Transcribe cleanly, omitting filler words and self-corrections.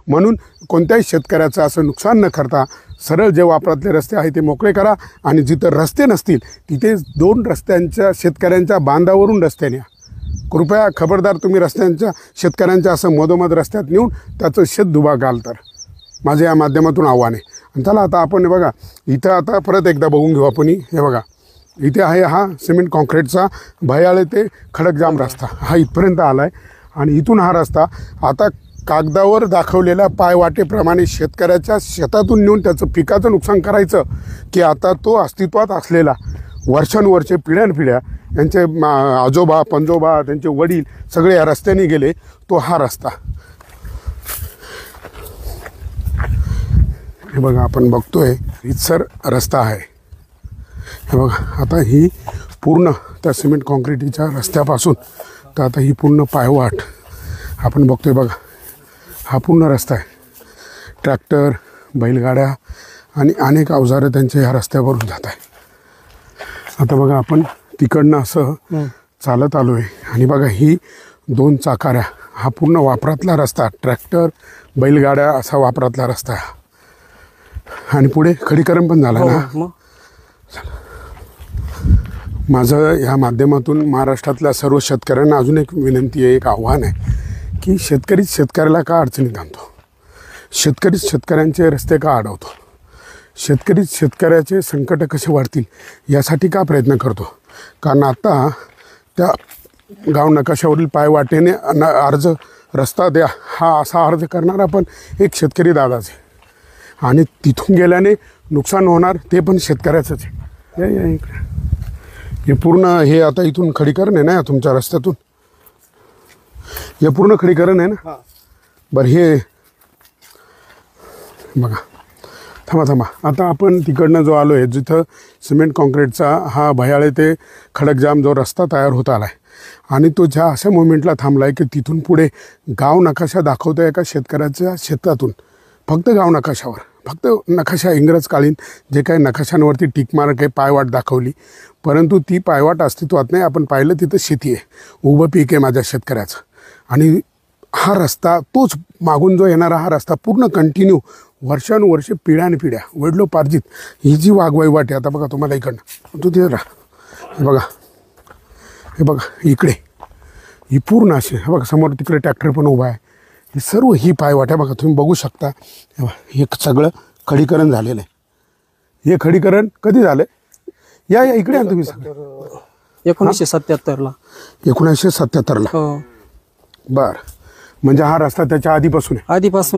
म्हणून कोणत्याही शेतकऱ्याचं असं नुकसान न करता सरळ जे वापरातले रस्ते आहे ते मोकळे करा आणि जिथं रस्ते नसतील तिथे 2 रस्त्यांच्या शेतकऱ्यांच्या बांधावरून रस्ते न्या. कृपया खबरदार, तुम्ही रस्त्यांच्या शेतकऱ्यांच्या असं मधोमध रस्त्यात नेऊन त्याचं शेतधुबा घाल. तर माझं या माध्यमातून आव्हान आहे. आणि चला आता आपण बघा इथं आता परत एकदा बघून घेऊ आपण. हे बघा इथे आहे हा सिमेंट कॉन्क्रीटचा भयाळे ते खडकजाम रस्ता. हा इथपर्यंत आला आहे आणि इथून हा रस्ता आता कागदावर दाखवलेल्या पायवाटेप्रमाणे शेतकऱ्याच्या शेतातून नेऊन त्याचं पिकाचं नुकसान करायचं की आता तो अस्तित्वात असलेला वर्षानुवर्षे पिढ्यानपिढ्या यांचे आजोबा पंजोबा त्यांचे वडील सगळे या रस्त्याने गेले, तो हा रस्ता. हे बघा आपण बघतोय रितसर रस्ता आहे. हे बघा आता ही पूर्ण त्या सिमेंट कॉन्क्रीटच्या रस्त्यापासून तर आता ही पूर्ण पायवाट आपण बघतोय. बघा हा पूर्ण रस्ता आहे. ट्रॅक्टर, बैलगाड्या आणि अनेक अवजारं त्यांच्या ह्या रस्त्यावरून जात आहे. आता बघा आपण तिकडनं असं चालत आलो आहे आणि बघा ही 2 चाकाऱ्या हा पूर्ण वापरातला रस्ता, ट्रॅक्टर बैलगाड्या असा वापरातला रस्ता आहे. आणि पुढे खडीकरण पण झाला ना. माझं या माध्यमातून महाराष्ट्रातल्या सर्व शेतकऱ्यांना अजून एक विनंती आहे, एक आव्हान आहे की शेतकरीच शेतकऱ्याला का अडचणीत आणतो, शेतकरीच शेतकऱ्यांचे रस्ते का अडवतो, शेतकरीच शेतकऱ्याचे संकट कसे वाढतील यासाठी का प्रयत्न करतो. कारण आता त्या गाव नकाशावरील पायवाटेने अर्ज रस्ता द्या हा असा अर्ज करणारा पण एक शेतकरी दादाच आहे आणि तिथून गेल्याने नुकसान होणार ते पण शेतकऱ्याचंच आहे. या इकडे हे पूर्ण हे आता इथून खडीकरण आहे ना तुमच्या रस्त्यातून, हे पूर्ण खडीकरण आहे ना. बरं हे बघा थांबा आता आपण तिकडनं जो आलो आहे जिथं सिमेंट कॉन्क्रीटचा हा भयाळे ते खडकजाम जो रस्ता तयार होत आला आहे आणि तो ज्या अशा मोमेंटला थांबला आहे की तिथून पुढे गाव नकाशा दाखवतो आहे एका शेतकऱ्याच्या शेतातून, फक्त गाव नकाशावर, फक्त नकाशा इंग्रजकालीन जे काही नकाशांवरती टिकमार्क आहे पायवाट दाखवली, परंतु ती पायवाट अस्तित्वात नाही. आपण पाहिलं तिथं शेती आहे, उभं पीक आहे माझ्या शेतकऱ्याचं. आणि हा रस्ता तोच मागून जो येणारा हा रस्ता पूर्ण कंटिन्यू वर्षानुवर्षे पिढ्यानपिढ्या वडिलोपार्जित ही जी वाघवैवाट आहे. आता बघा तुम्हाला इकडनं तू तिथे राहा, हे बघा इकडे ही पूर्ण अशी, हे बघा समोर तिकडे ट्रॅक्टर पण उभा आहे. ही सर्व ही पायवाट आहे बघा, तुम्ही बघू शकता. हे सगळं खडीकरण झालेलं आहे. हे खडीकरण कधी झालं या इकडे तुम्ही सगळं 1977ला. 1977ला. बरं, म्हणजे हा रस्ता त्याच्या आधीपासून आहे. आधीपासून